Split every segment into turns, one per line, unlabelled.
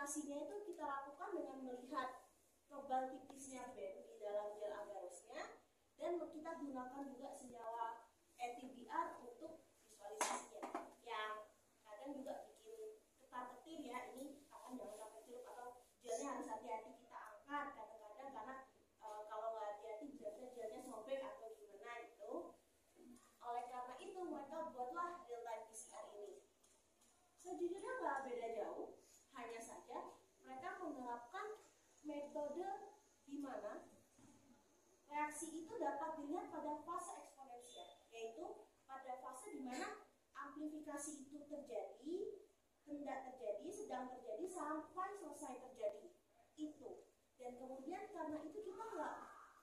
amplifikasinya itu kita lakukan dengan melihat tebal tipisnya band di dalam gel agarosnya, dan kita gunakan juga senyawa ETBR untuk visualisasinya, yang kadang juga bikin ketar-ketir ya, ini akan jangan sampai celup atau gelnya harus hati-hati kita angkat kadang-kadang, karena kalau nggak hati-hati bisa gelnya sobek atau gimana gitu. Oleh karena itu mereka buatlah real time PCR ini. Sejujurnya nggak beda jauh, hanya saja mereka menerapkan metode di mana reaksi itu dapat dilihat pada fase eksponensial, yaitu pada fase di mana amplifikasi itu terjadi, hendak terjadi, sedang terjadi, sampai selesai terjadi itu. Dan kemudian karena itu kita nggak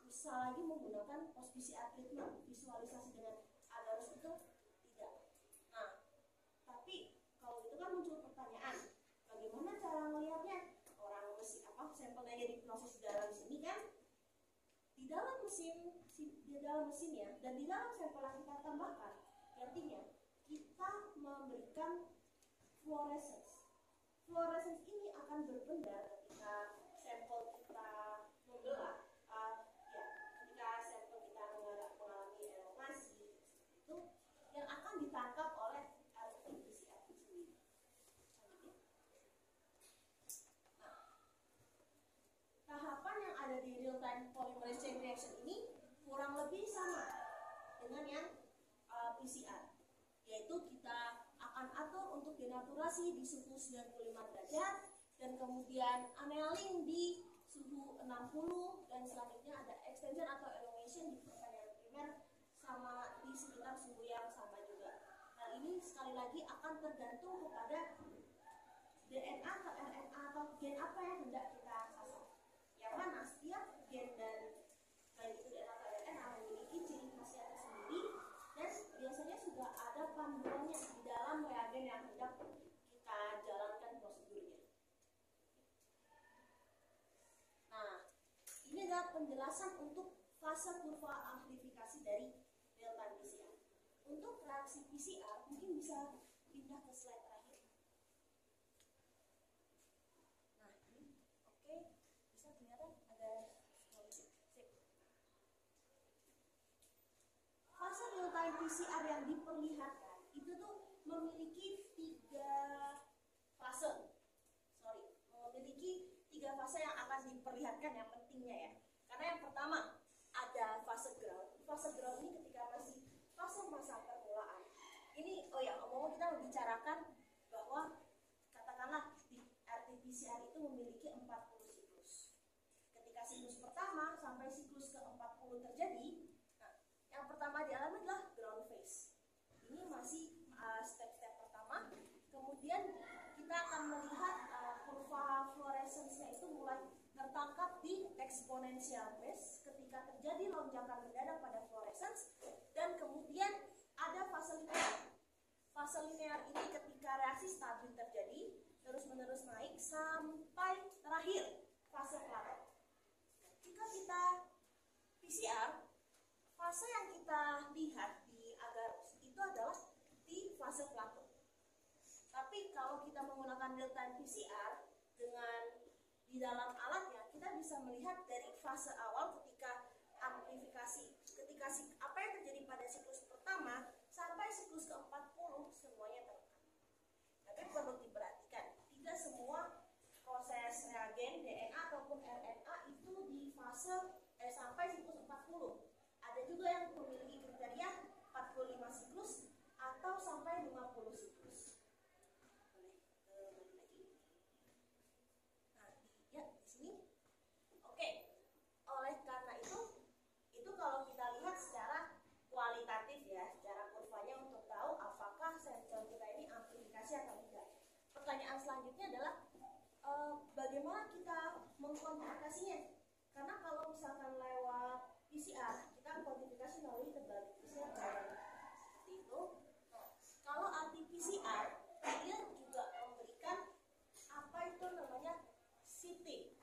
usah lagi menggunakan post PCR treatment, visualisasi dengan agarose itu tidak. Nah, tapi kalau itu kan muncul pertanyaan, bagaimana cara melihatnya? Orang mesin sampelnya jadi proses di dalam sini kan, di dalam mesinnya dan di dalam sampel yang kita tambahkan, artinya kita memberikan fluorescence. Fluorescence ini akan berpendar ketika sampel kita membelah, ketika sampel kita mengalami elongasi itu, yang akan ditangkap oleh RT-PCR sendiri. Tahapan yang ada di real time polymerase chain reaction ini kurang lebih sama dengan yang PCR, yaitu kita akan atur untuk denaturasi di suhu 95 derajat dan kemudian annealing di suhu 60, dan selanjutnya ada extension atau elongation di pertanyaan primer sama di sekitar suhu yang sama juga. Hal ini sekali lagi akan tergantung kepada DNA atau RNA atau gen apa yang hendak kita sasar. Yang mana setiap gen dan baik itu DNA atau RNA memiliki ciri khasnya tersendiri, dan biasanya sudah ada panduannya di dalam reagen yang hendak kita jalankan prosedurnya. Nah, ini adalah penjelasan untuk fase kurva amplifikasi dari real time PCR. Untuk reaksi PCR mungkin bisa pindah ke slide terakhir. Nah, ini oke. Bisa kelihatan ada sip. Fase real time PCR yang diperlihatkan itu tuh memiliki tiga fase yang akan diperlihatkan yang pentingnya ya. Karena yang pertama ada fase ground. Fase ground ini ketika masih fase masa permulaan. Ini omong-omong kita membicarakan bahwa katakanlah di RT-PCR itu memiliki 40 siklus. Ketika siklus pertama sampai siklus ke-40 terjadi, nah, yang pertama dialami adalah ground phase. Ini masih step-step pertama. Kemudian kita akan melihat kurva fluorescence-nya itu mulai tertangkap di exponential phase ketika terjadi lonjakan mendadak pada fluorescence, dan kemudian ada fase linear. Fase linear ini ketika reaksi stabil terjadi terus-menerus naik sampai terakhir fase plateau. Jika kita PCR, fase yang kita lihat di agarose itu adalah di fase plateau. Tapi kalau kita menggunakan real time PCR dengan di dalam alatnya, kita bisa melihat dari fase awal ketika amplifikasi, ketika apa yang terjadi pada siklus pertama sampai siklus ke-40 semuanya terekam. Tapi perlu diperhatikan, tidak semua proses reagen DNA ataupun RNA itu di fase sampai siklus 40. Ada juga yang memiliki kriteria 45 siklus atau sampai 50 siklus. Oleh karena itu kalau kita lihat secara kualitatif ya, secara kurvanya untuk tahu apakah sampel kita ini amplifikasi atau tidak. Pertanyaan selanjutnya adalah bagaimana kita mengkuantifikasinya? Karena kalau misalkan lewat PCR, kita kuantifikasi melalui tebal tipisnya seperti itu. Kalau RT-PCR, dia juga memberikan apa itu namanya CT.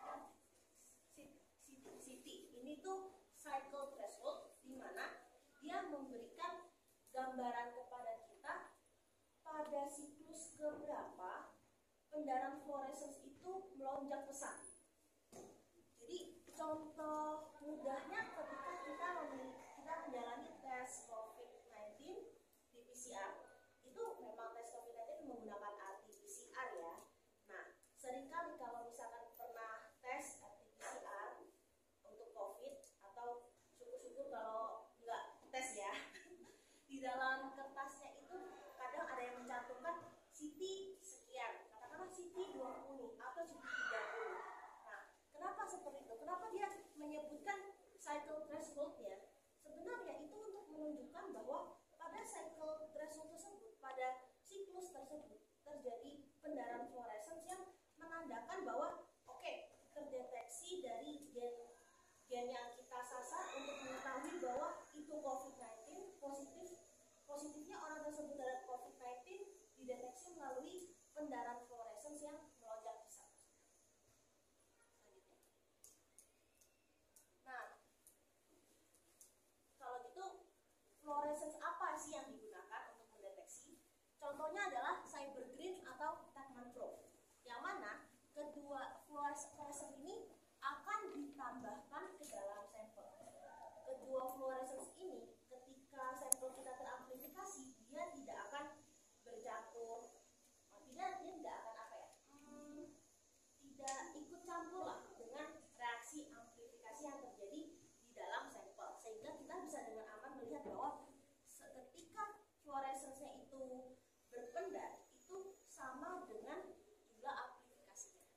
Ini tuh cycle threshold, di mana dia memberikan gambaran kepada kita pada siklus keberapa pendaran fluorescens itu melonjak pesat. Jadi contoh mudahnya ketika kita menjalani tes COVID-19 di PCR, itu memang tes COVID-19 menggunakan RT-PCR ya. Nah, seringkali kalau misalkan pernah tes RT-PCR untuk COVID, atau syukur-syukur kalau nggak tes ya, di dalam kertasnya itu kadang ada yang mencantumkan CT sekian, katakanlah CT 20 atau CT 30. Nah, kenapa seperti itu? Kenapa dia menyebutkan cycle thresholdnya? Sebenarnya itu untuk menunjukkan bahwa pada cycle threshold tersebut, pada siklus tersebut terjadi pendaran fluorescens yang menandakan bahwa oke, terdeteksi dari gen yang kita sasar untuk mengetahui bahwa itu COVID-19 positifnya orang tersebut terhadap COVID-19 dideteksi melalui pendaran fluorescens yang melonjak besar. Nah, kalau gitu fluorescens apa sih yang digunakan untuk mendeteksi? Contohnya adalah Cyber-Green atau Taqman probe, yang mana kedua fluorescens ini akan ditambahkan ke dalam sampel. Kedua fluorescens ini ketika sampel kita teramplifikasi, dia tidak akan bercampur, dia tidak akan tidak ikut campur lah dengan reaksi amplifikasi yang terjadi di dalam sampel, sehingga kita bisa dengan aman melihat bahwa ketika fluoresensnya itu berpendar, itu sama dengan jumlah amplifikasinya.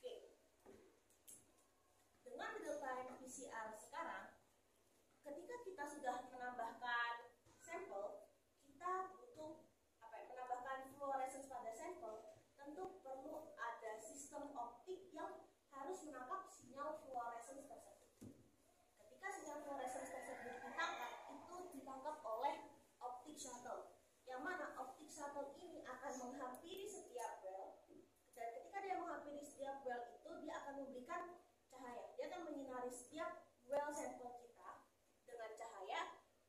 Oke, dengan real-time PCR sekarang, ketika kita sudah menambahkan sampel, kita butuh menambahkan fluorescence pada sampel, tentu perlu ada sistem optik yang harus menangkap sinyal fluorescence tersebut. Ketika sinyal fluorescence tersebut ditangkap, itu ditangkap oleh optik shuttle, yang mana optik shuttle ini akan menghampiri setiap well, dan ketika dia menghampiri setiap well itu, dia akan memberikan cahaya. Dia akan menyinari setiap well sampel kita dengan cahaya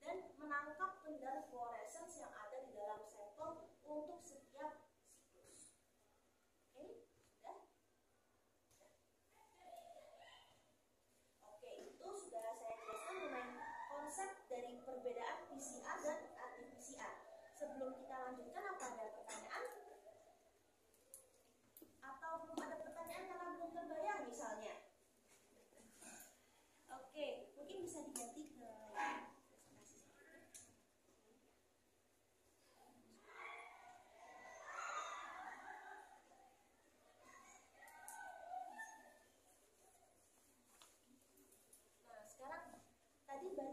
dan menangkap pendar fluorescence yang ada di dalam sampel untuk setiap siklus. Oke, sudah? Oke, itu sudah saya jelaskan mengenai konsep dari perbedaan PCR dan RT-PCR. Sebelum kita lanjutkan, apa ada pertanyaan? Atau belum ada pertanyaan karena belum terbayang misalnya? Oke, mungkin bisa diganti ke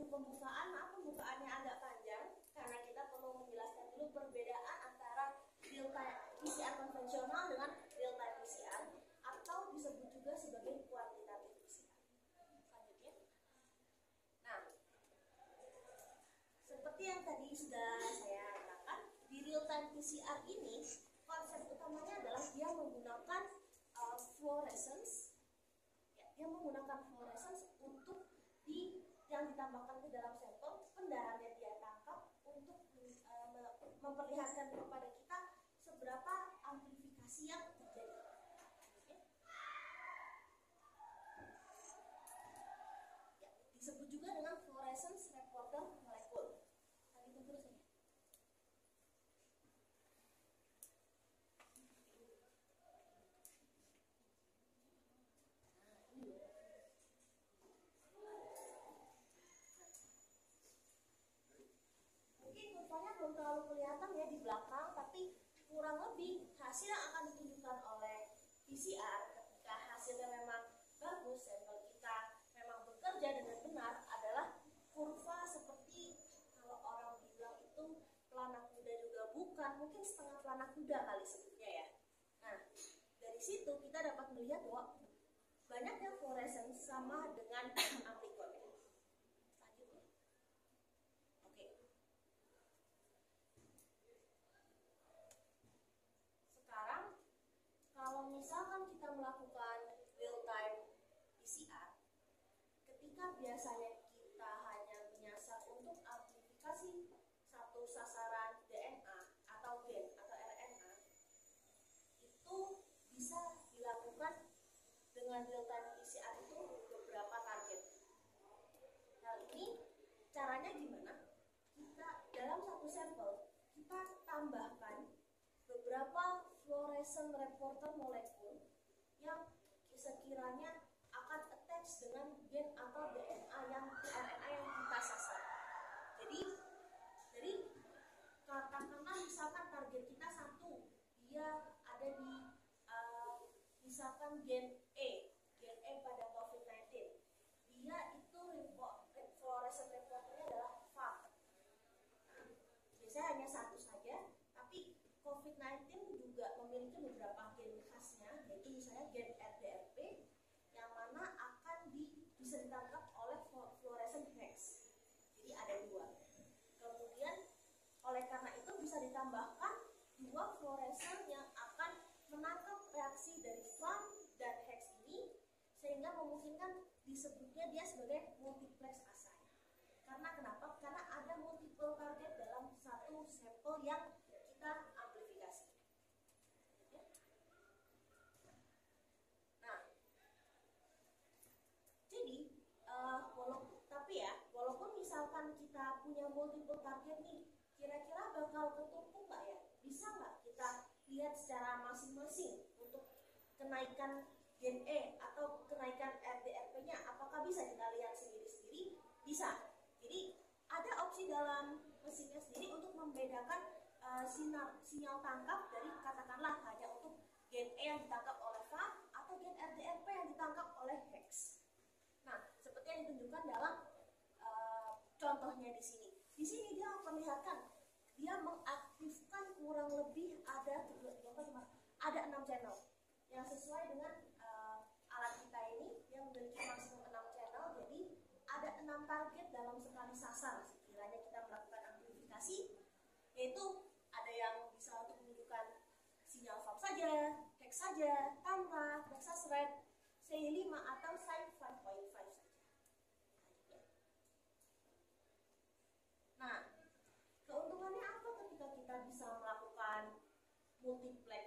pembukaan. Maaf, pembukaannya agak panjang karena kita perlu menjelaskan dulu perbedaan antara real time PCR konvensional dengan real time PCR, atau disebut juga sebagai kuantitatif PCR. Selanjutnya, nah, seperti yang tadi sudah saya katakan, di real time PCR ini konsep utamanya adalah dia menggunakan fluorescence, ya, dia menggunakan fluorescence untuk yang ditambahkan ke dalam sampel, pendarannya dia tangkap untuk memperlihatkan kepada kita seberapa amplifikasi yang terjadi. Ya, disebut juga dengan fluorescence reporter molecule. Tadi itu terus ya. Belum terlalu kelihatan ya di belakang, tapi kurang lebih hasil yang akan ditunjukkan oleh PCR ketika hasilnya memang bagus, sampel kita memang bekerja dengan benar, adalah kurva seperti kalau orang bilang itu pelana kuda juga bukan, mungkin setengah pelana kuda kali sebutnya ya. Nah, dari situ kita dapat melihat bahwa banyaknya fluorescence sama dengan amplitude. Kalau misalkan kita melakukan real time PCR, ketika biasanya kita hanya menyasar untuk amplifikasi mengambil tes PCR itu beberapa target. Hal ini caranya gimana? Kita dalam satu sampel kita tambahkan beberapa fluorescent reporter molekul yang sekiranya akan attach dengan gen atau DNA yang RNA yang kita sasar. Jadi katakanlah misalkan target kita satu, dia ada di misalkan gen E pada COVID-19. Dia itu fluorescent reporternya adalah FAP. Biasanya hanya satu saja, tapi COVID-19 juga memiliki beberapa gen khasnya, yaitu misalnya gen RDRP yang mana akan bisa ditangkap oleh fluorescent hex. Jadi ada dua. Kemudian oleh karena itu bisa ditambahkan dua fluorescent yang akan menangkap reaksi dari FAP dan hex ini, sehingga memungkinkan disebutnya dia sebagai multiplex assay. Karena kenapa? Karena ada multiple target dalam satu sampel yang kita amplifikasi. Nah, jadi walaupun misalkan kita punya multiple target nih, kira-kira bakal ketumpuk nggak ya? Bisa nggak kita lihat secara masing-masing untuk kenaikan gen E atau kenaikan RDRP-nya? Apakah bisa kita lihat sendiri-sendiri? Bisa. Jadi ada opsi dalam mesinnya sendiri untuk membedakan sinyal tangkap dari katakanlah hanya untuk gen E yang ditangkap oleh FAP atau gen RDRP yang ditangkap oleh hex. Nah, seperti yang ditunjukkan dalam contohnya di sini. Di sini dia memperlihatkan dia mengaktifkan kurang lebih ada 6 channel yang sesuai dengan alat kita ini yang memiliki maksimum 6 channel. Jadi ada 6 target dalam sekali sasar sekiranya kita melakukan amplifikasi, yaitu ada yang bisa untuk menunjukkan sinyal FAP saja, hex saja, tanpa, Texas Red, CI5 atau SAI 5.5 saja. Nah, keuntungannya apa ketika kita bisa melakukan multiplex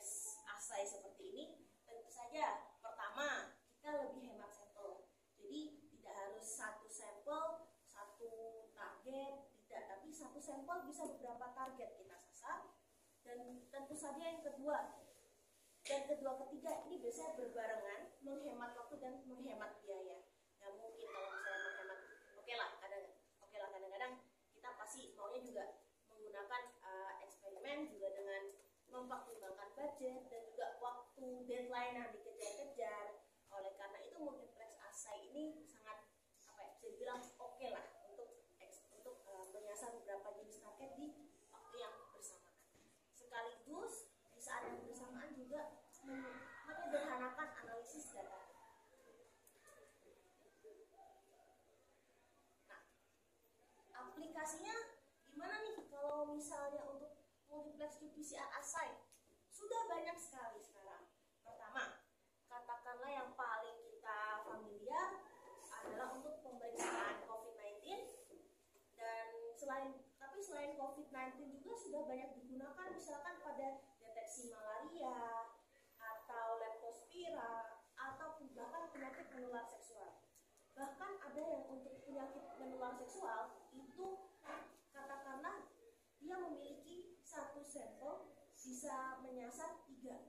assay seperti ini? Tentu saja, pertama, kita lebih hemat sampel. Jadi tidak harus satu sampel, satu target, tidak, tapi satu sampel bisa beberapa target kita sasar. Dan tentu saja yang kedua dan ketiga ini biasanya berbarengan, menghemat waktu dan menghemat biaya. Nggak mungkin kalau misalnya menghemat, oke lah kadang-kadang kita pasti maunya juga menggunakan eksperimen juga dengan mempertimbangkan budget dan juga waktu deadline yang dikejar-kejar. Oleh karena itu multiplex assay ini sangat bisa dibilang oke lah untuk menyasar beberapa jenis target di waktu yang bersamaan. Sekaligus di saat yang bersamaan juga menyederhanakan analisis data. Nah, aplikasinya gimana nih kalau misalnya untuk multiplex qPCR assay? Sudah banyak sekali sekarang. Pertama, katakanlah yang paling kita familiar adalah untuk pemeriksaan COVID-19, dan selain COVID-19 juga sudah banyak digunakan misalkan pada deteksi malaria atau leptospira atau bahkan penyakit menular seksual. Bahkan ada yang untuk penyakit menular seksual itu katakanlah dia memiliki satu sampel bisa menyasar 3,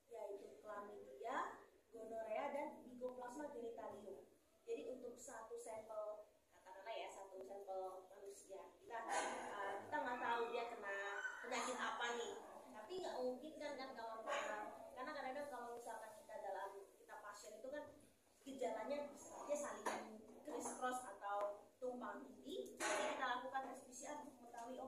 yaitu chlamydia, gonorrea, dan mycoplasma genitalium. Jadi untuk satu sampel, katakanlah ya satu sampel manusia, kita nggak tahu dia kena penyakit apa nih. Tapi nggak mungkin kan kalau karena kadang-kadang kalau misalkan kita pasien itu kan gejalanya dia saling criss cross atau tumpang tindih. Jadi kita lakukan tes PCR untuk mengetahui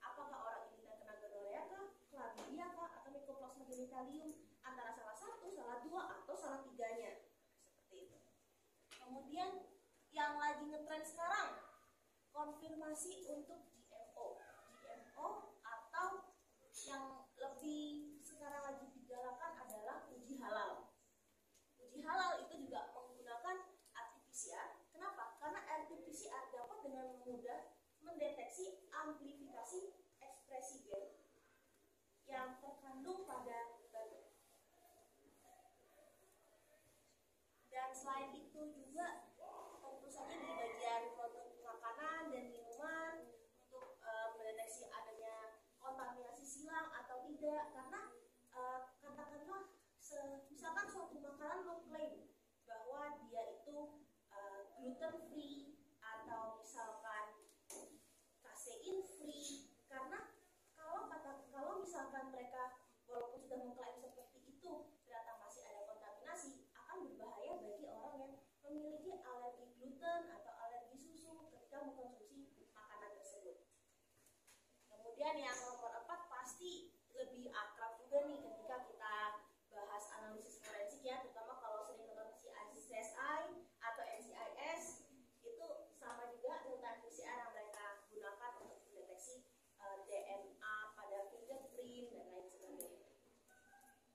apakah orang ini kena gonorrea kah, chlamydia kah, atau mycoplasma genitalium, antara salah satu, salah dua, atau salah tiganya. Seperti itu. Kemudian yang lagi ngetren sekarang, konfirmasi untuk GMO atau yang lebih sekarang lagi digalakan adalah uji halal. Uji halal itu juga menggunakan RT-PCR. Kenapa? Karena RT-PCR dapat dengan mudah mendeteksi amplifikasi ekspresi gen yang terkandung pada batuk. selain itu juga tentu saja di bagian produk makanan dan minuman untuk mendeteksi adanya kontaminasi silang atau tidak, karena katakanlah misalkan suatu makanan mengklaim bahwa dia itu gluten free atau misalkan kasein free, karena kalau misalkan mereka walaupun sudah mengklaim seperti itu ternyata masih ada kontaminasi, akan berbahaya bagi orang yang memiliki alergi gluten atau alergi susu ketika mengkonsumsi makanan tersebut. Kemudian yang nomor 4 pasti lebih akrab juga nih ketika kita bahas analisis forensik ya, terutama kalau sering nonton CSI atau NCIS, itu sama juga dengan PCR yang mereka gunakan untuk mendeteksi DNA pada fingerprint dan lain sebagainya.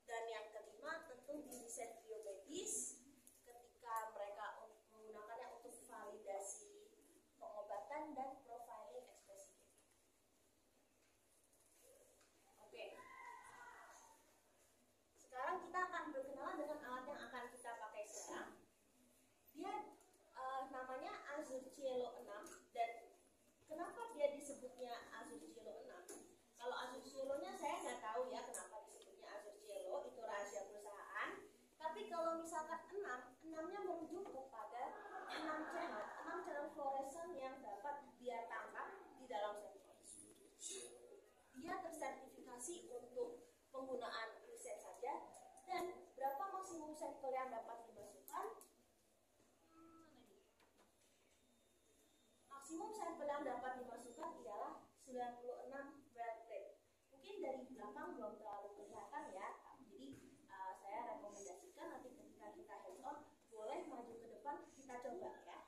Dan yang kelima tentu di riset biomedis ketika mereka menggunakannya untuk validasi pengobatan dan profiling ekspresi. Oke. Sekarang kita akan berkenalan dengan alat yang akan kita pakai sekarang. Dia namanya Azur Cielo 6, dan kenapa dia disebutnya Azur Cielo 6? Kalau Azur Cielo-nya saya nggak tahu ya kenapa disebutnya Azur Cielo, itu rahasia perusahaan. Tapi kalau misalkan 6-nya merujuk kepada 6 channel fluoresan yang dapat dia tangkap di dalam sampel. Dia tersertifikasi untuk penggunaan riset saja, dan berapa maksimum sampel yang dapat dimasukkan? Maksimum sampel yang dapat dimasukkan ialah 96 well rate. Mungkin dari belakang belum terlalu kelihatan ya, jadi saya rekomendasikan nanti ketika kita hands on boleh maju ke depan kita coba ya.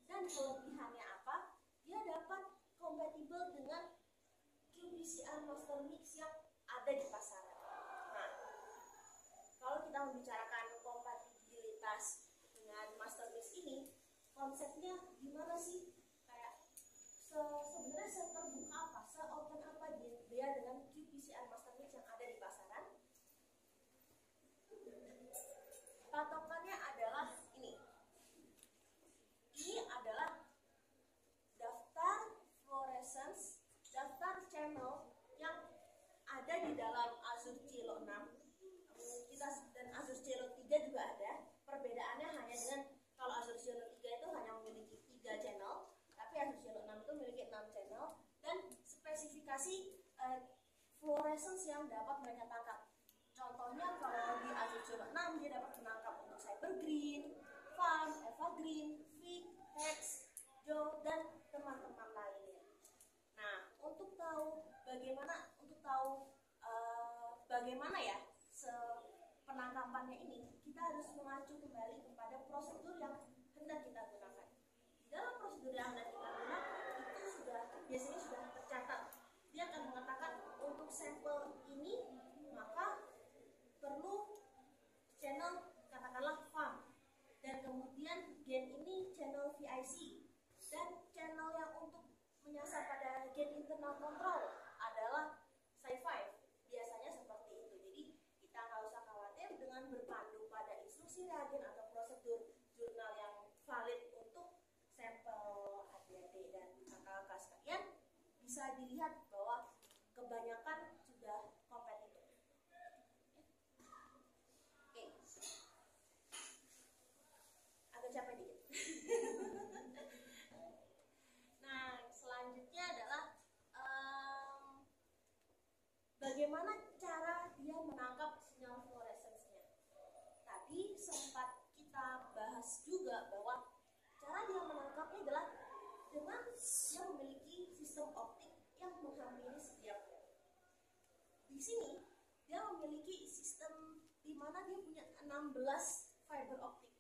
Dan kelebihannya apa? Dia dapat kompatibel dengan qPCR master mix yang ada di pasaran. Nah, kalau kita membicarakan kompatibilitas dengan master mix ini, konsepnya gimana sih? Kayak sebenarnya seterbuka apa, se-open apa dia dengan qPCR master mix yang ada di pasaran? Patokannya adalah ini. Ini adalah daftar fluorescence, daftar channel yang ada di dalam Azur Cielo 6. Kita dan Azur Cielo 3 juga ada. Perbedaannya hanya dengan kalau Azur Cielo 3 itu hanya memiliki 3 channel, tapi Azur Cielo 6 itu memiliki 6 channel dan spesifikasi fluorescence yang dapat mereka tangkap. Contohnya kalau di Azur Cielo 6 dia dapat menangkap untuk cybergreen, farm, evergreen, fig, hex, joe, dan teman-teman lainnya. Nah, untuk tahu bagaimana ya penangkapannya ini, kita harus mengacu kembali kepada prosedur yang hendak kita gunakan. Di dalam prosedur yang hendak kita gunakan itu biasanya sudah tercatat. Dia akan mengatakan untuk sampel ini maka perlu channel katakanlah farm, dan kemudian gen ini channel VIC, dan channel yang untuk menyasar pada gen internal control adalah Sci5. Biasanya seperti itu. Jadi kita nggak usah khawatir dengan berpandu pada instruksi reagen atau prosedur jurnal yang valid untuk sampel adik-adik dan kakak-kakak sekalian, bisa dilihat bahwa kebanyakan sudah kompetitif. Oke. Agak capek dikit. Nah, selanjutnya adalah bagaimana cara dia menangkap sinyal fluoresensnya. Tadi sempat kita bahas juga bahwa cara dia menangkapnya adalah dengan dia memiliki sistem optik yang menghampiri setiap rel. Di sini dia memiliki sistem di mana dia punya 16 fiber optik.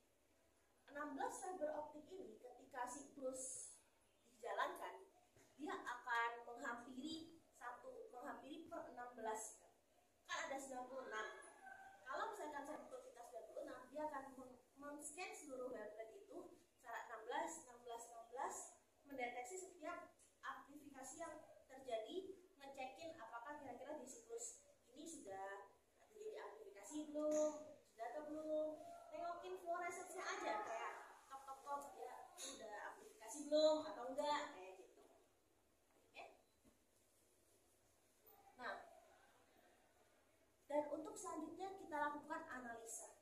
16 fiber optik ini ketika siklus dijalankan, dia akan menghampiri per 16. Kan ada 96. Kalau misalkan sampel kita 96, dia akan men-scan seluruh wellplate itu secara 16, mendeteksi setiap aktivitas yang terjadi, ngecekin apakah kira-kira di siklus ini sudah terjadi aktivitas belum? Sudah atau belum? Tengokin fluoresensnya aja, kayak tok tok tok ya, udah amplifikasi belum atau enggak, kayak gitu. Oke. Nah, dan untuk selanjutnya kita lakukan analisa.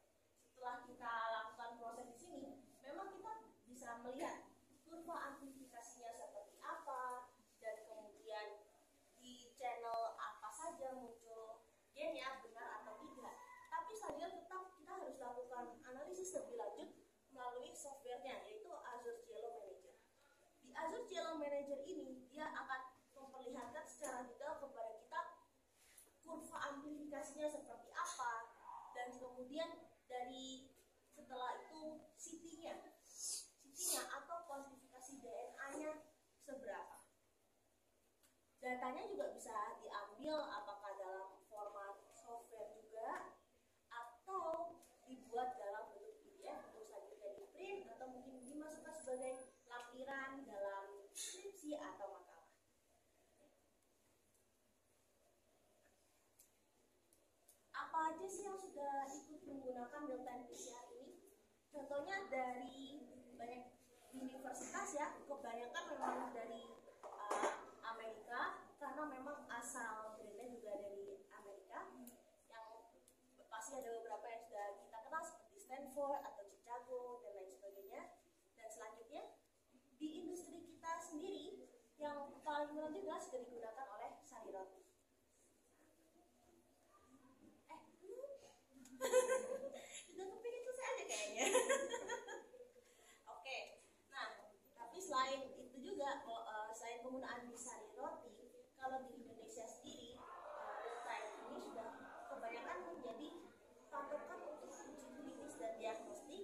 Setelah kita lakukan proses di sini, memang kita bisa melihat kurva amplifikasinya seperti apa, dan kemudian di channel apa saja muncul gainnya, benar atau tidak. Tapi selanjutnya tetap kita harus lakukan analisis lebih lanjut melalui softwarenya, yaitu Azure Cielo Manager. Di Azure Cielo Manager ini dia akan memperlihatkan secara detail kepada kita kurva amplifikasinya seperti apa, dan kemudian dari setelah itu CT-nya atau kuantifikasi DNA-nya seberapa. Datanya juga bisa diambil apakah dalam format software juga atau dibuat dalam bentuk PDF untuk selanjutnya di print atau mungkin dimasukkan sebagai lampiran dalam skripsi atau makalah. Apa aja sih yang sudah ikut menggunakan real-time PCR ini? Contohnya dari banyak universitas ya, kebanyakan memang dari Amerika, karena memang asal brandnya juga dari Amerika. Yang pasti ada beberapa yang sudah kita kenal seperti Stanford atau Chicago dan lain sebagainya. Dan selanjutnya di industri kita sendiri yang paling menonjol sudah digunakan oleh Sari Roti. Udah kepingin selesai aja kayaknya. Oke, nah tapi selain itu juga selain penggunaan di Sari Roti, kalau di Indonesia sendiri real-time ini sudah kebanyakan menjadi patokan untuk uji klinis dan diagnostik